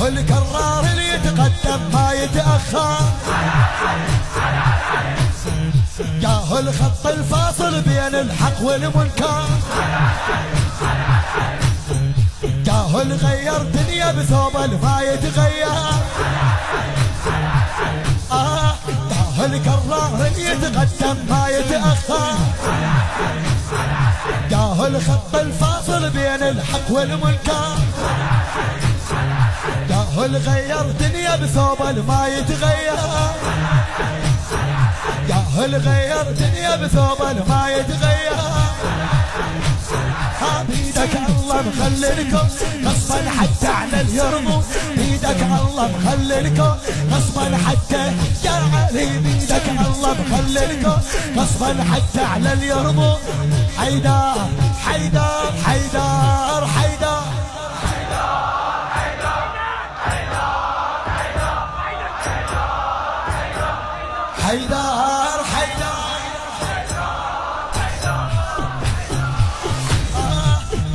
هو الكرار اللي يتقدم ما يتأخر، يا هو الخط الفاصل بين الحق والمنكر، يا هو اللي غير دنيا بثوب ما يتغير، يا هو الكرار اللي يتقدم ما يتأخر، يا هو الخط الفاصل بين الحق والمنكر، يا هو اللي غير دنيا بثوب ما يتغير، يا هو اللي غير دنيا بثوب ما يتغير. بيدك الله مخللكم غصبا حتى على اليرمو، بيدك الله مخللكم غصبا حتى يا علي، بيدك الله مخللكم غصبا حتى على اليرمو. حيدر حيدر حيدر حيدر حيدر حيدر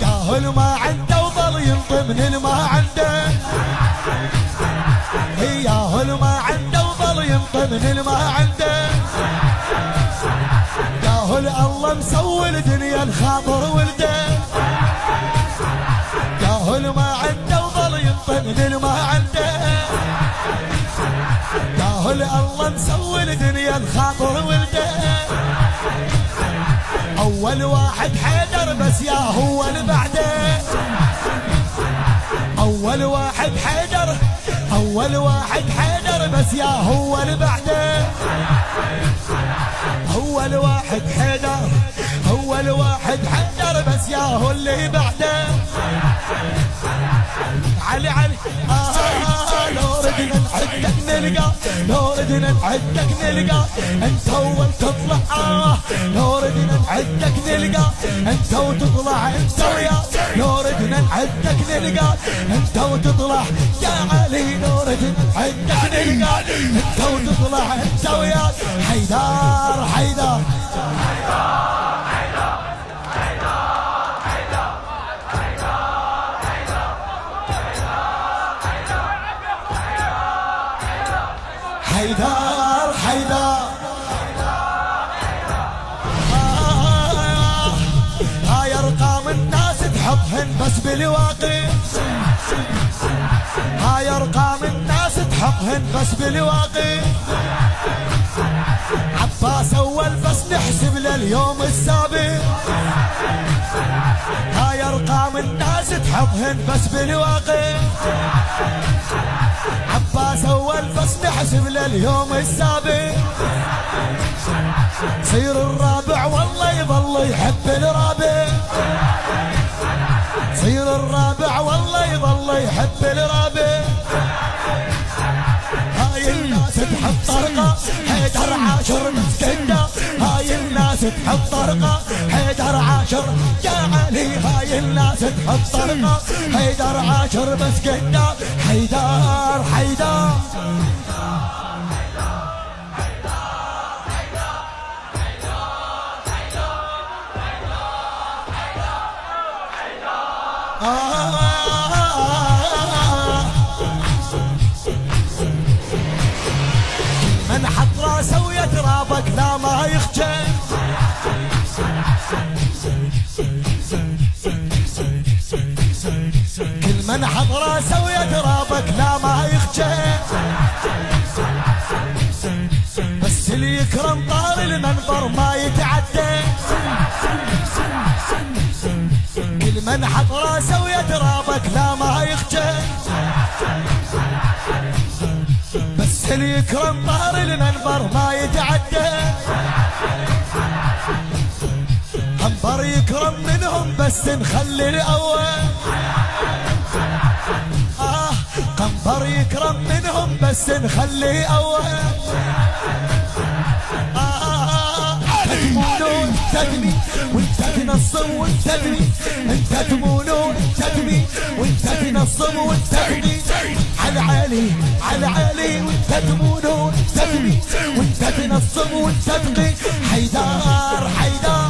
يا هو الما عنده وظل ينطي من الما عنده، يا هو الما عنده وظل ينطي من الما عنده، يا هو الله مسوي الدنيا الخاطر ولده، يا هو الما عنده وظل ينطي من الما عنده، يا هو الله مسوي الدنيا الخاطر ولده. اول واحد حيدر بس يا هو اللي بعده، اول واحد حيدر، اول واحد حيدر بس يا هو اللي بعده، اول واحد حيدر، اول واحد حيدر بس يا هو اللي بعده. علي علي لو ردنا نعدك نلقى، لو ردنا نعدك نلقى انت اول تطلع، لو ردنا نعدك نلقى انت وتطلع انت ويا، لو ردنا نعدك نلقى انت وتطلع يا علي، لو ردنا نعدك نلقى انت وتطلع انت ويا. حيدر حيدر حيدر حيدر هاي ارقام الناس تحطهن بس بالواقع، هاي ارقام الناس تحطهن بس بالواقع. عباس اول بس نحسب لليوم السابع، هاي ارقام الناس تحطهن بس بالواقع. عباس اول بس نحسب لليوم السابع، صير الرابع والله يظل يحب الرابع، صير الرابع والله يظل يحب الرابع. هاي الناس تحب طرقه حيدر عاشر مسكنه، هاي الناس تحب طرقه حيدر عاشر يا علي، هاي الناس تحب طرقه حيدر عاشر مسكنه. حيدر حيدر من حط راسه ويترابك لا ما يخجل، كل من حط راسه ويترابك لا ما يخجل، بس اللي يكرم طار المنبر ما يتعدى، كل من حط راسه ويترابك لا ما يخجل، بس اللي يكرم طار المنبر ما يتعدى. منبر يكرم منهم بس نخلي الاول، قنبر يكرم منهم بس نخلي اول. تمونون تدمي وانت تنصم وانت تدمي، انت تمونون تدمي وانت تنصم وانت تدمي. على علي على علي وانت تمونون تدمي وانت تنصم وانت تدمي. حيدر حيدر